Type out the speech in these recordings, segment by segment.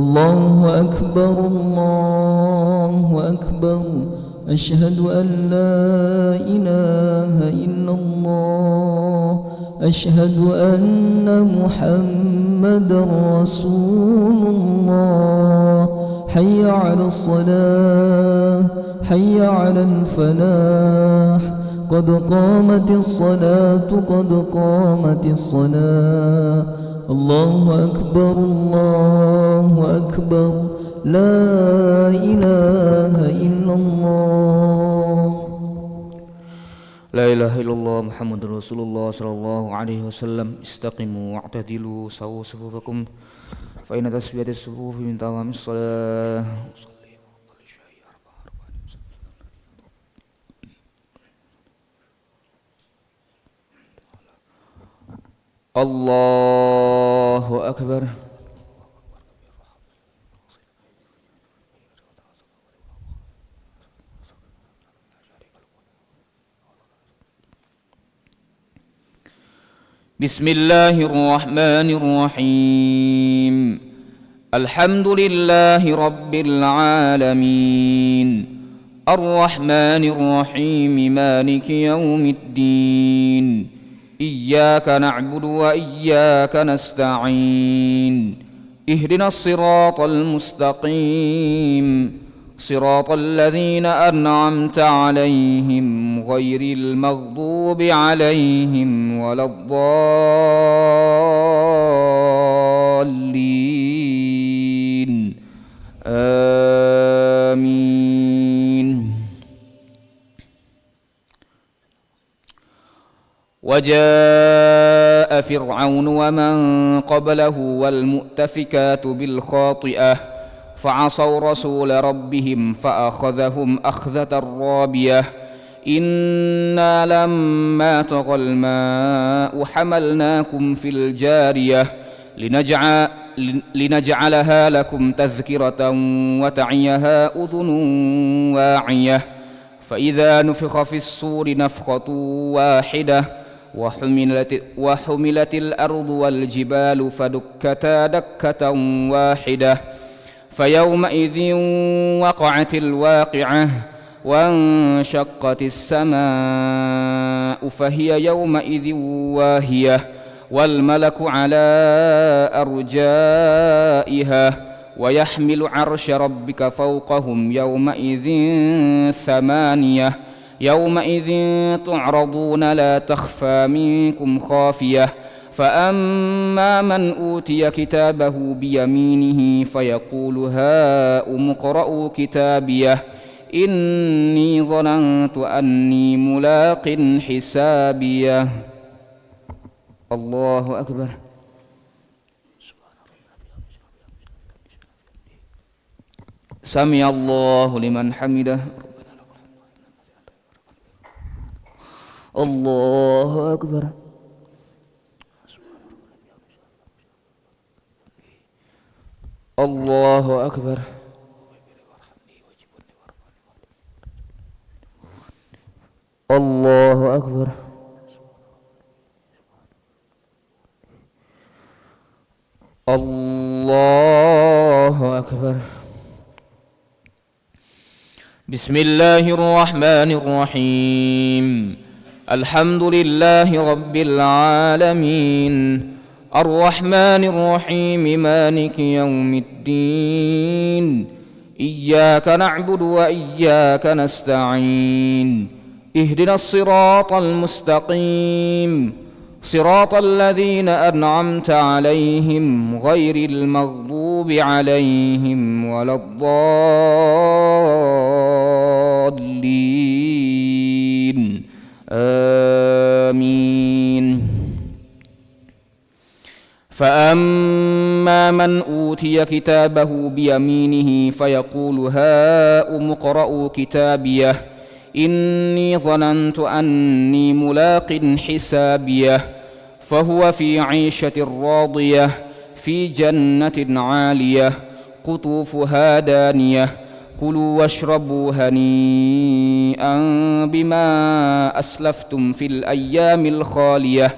الله أكبر الله أكبر أشهد أن لا إله إلا الله أشهد أن محمدا رسول الله حي على الصلاة حي على الفلاح قد قامت الصلاة قد قامت الصلاة الله أكبر الله أكبر لا إله إلا الله لا إله إلا الله محمد رسول الله صلى الله عليه وسلم استقيموا واعتدلوا سووا صفوفكم فإن تسبية الصفوف من تمام الصلاة الله أكبر بسم الله الرحمن الرحيم الحمد لله رب العالمين الرحمن الرحيم مالك يوم الدين إياك نعبد وإياك نستعين اهدنا الصراط المستقيم صراط الذين أنعمت عليهم غير المغضوب عليهم ولا الضالين آمين وجاء فرعون ومن قبله والمؤتفكات بالخاطئة فعصوا رسول ربهم فأخذهم أخذة رابية إنا لما طغى الماء حملناكم في الجارية لنجعلها لكم تذكرة وتعيها أذن واعية فإذا نفخ في الصور نفخة واحدة وحملت الأرض والجبال فدكتا دكة واحدة فيومئذ وقعت الواقعة وانشقت السماء فهي يومئذ واهية والملك على أرجائها ويحمل عرش ربك فوقهم يومئذ ثمانية يومئذ تعرضون لا تخفى منكم خافية فأما من أوتي كتابه بيمينه فيقول هاؤم اقرءوا كتابيه إني ظننت أني ملاق حسابيه الله أكبر سمع الله لمن حمده الله أكبر الله أكبر الله أكبر الله أكبر بسم الله الرحمن الرحيم الحمد لله رب العالمين الرحمن الرحيم مالك يوم الدين إياك نعبد وإياك نستعين اهدنا الصراط المستقيم صراط الذين أنعمت عليهم غير المغضوب عليهم ولا الضالين آمين فأما من أوتي كتابه بيمينه فيقول هاؤم اقرءوا كتابيه إني ظننت أني ملاق حسابيه فهو في عيشة راضية في جنة عالية قطوفها دانية كلوا واشربوا هنيئا بما أسلفتم في الأيام الخالية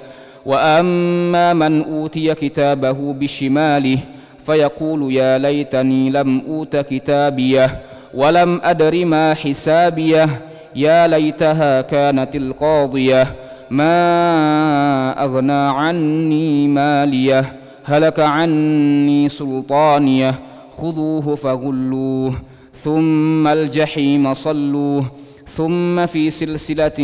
وأما من أوتي كتابه بشماله فيقول يا ليتني لم أوت كتابيه ولم أدر ما حسابيه يا ليتها كانت القاضية ما أغنى عني ماليه هلك عني سلطانيه خذوه فغلوه ثم الجحيم صلوه ثم في سلسلة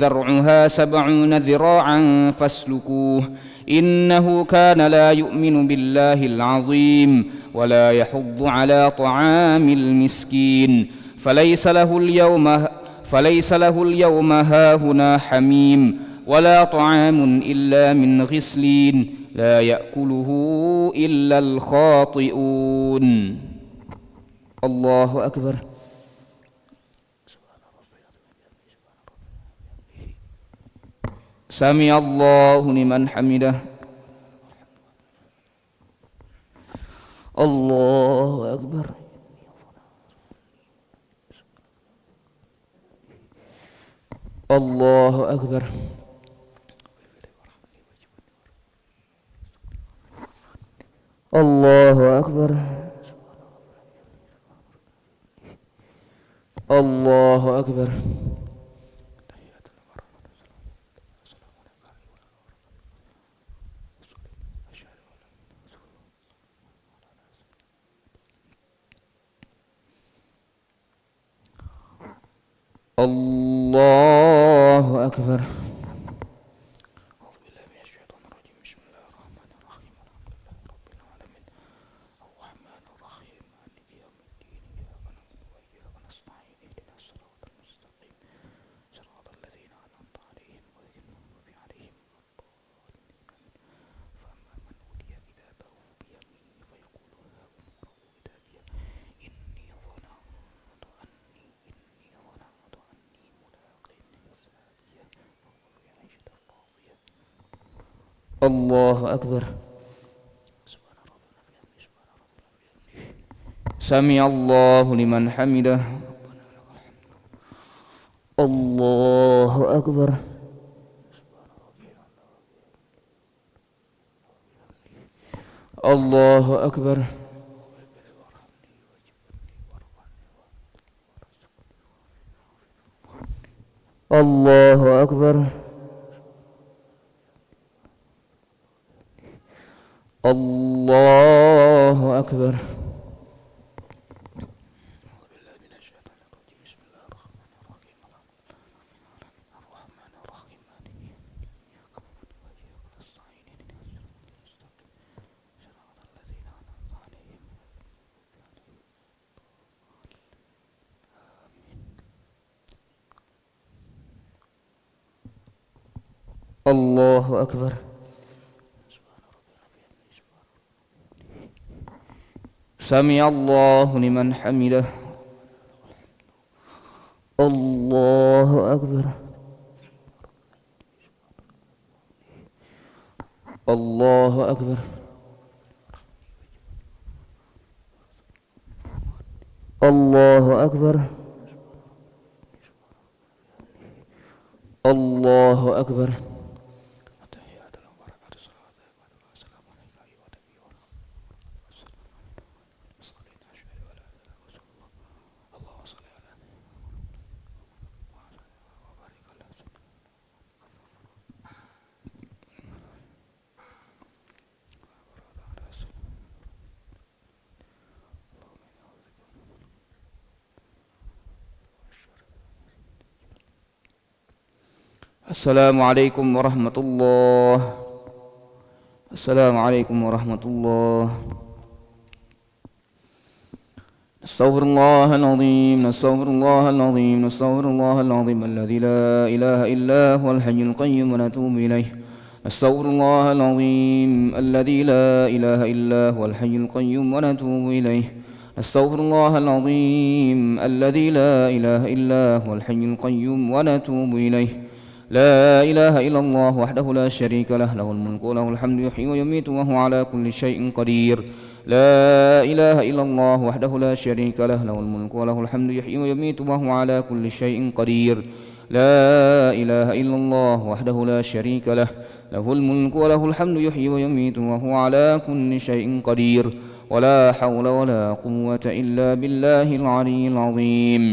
ذرعها 70 ذراعا فاسلكوه إنه كان لا يؤمن بالله العظيم ولا يحض على طعام المسكين فليس له اليوم هاهنا حميم ولا طعام إلا من غسلين لا يأكله إلا الخاطئون. الله أكبر. سمع الله لمن حمده. الله أكبر. الله أكبر. الله أكبر. الله أكبر. الله أكبر. الله أكبر. سمع الله لمن حمده. الله أكبر. الله أكبر. الله أكبر. الله أكبر. الله أكبر. سمع الله لمن حمده. الله أكبر. الله أكبر. الله أكبر. الله أكبر. Assalamualaikum warahmatullahi. Assalamualaikum warahmatullahi. Astaghfirullahal azim, astaghfirullahal azim, astaghfirullahal azim alladzi la ilaha illa huwal hayyul qayyum wa natubu ilaih. Astaghfirullahal azim alladzi la ilaha illa huwal hayyul qayyum wa natubu ilaih. Astaghfirullahal azim alladzi la ilaha illa huwal hayyul qayyum wa natubu ilaih. لا إله إلا الله وحده لا شريك له له الملك وله الحمد يحيي ويميت وهو على كل شيء قدير. لا إله إلا الله وحده لا شريك له له الملك وله الحمد يحيي ويميت وهو على كل شيء قدير. لا إله إلا الله وحده لا شريك له له الملك وله الحمد يحيي ويميت وهو على كل شيء قدير ولا حول ولا قوة إلا بالله العلي العظيم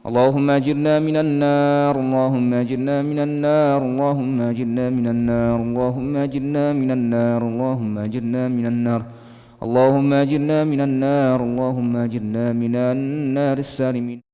اللهم أجرنا من النار اللهم أجرنا من النار اللهم أجرنا من النار اللهم أجرنا من النار اللهم أجرنا من النار اللهم أجرنا من النار اللهم أجرنا من النار السالمين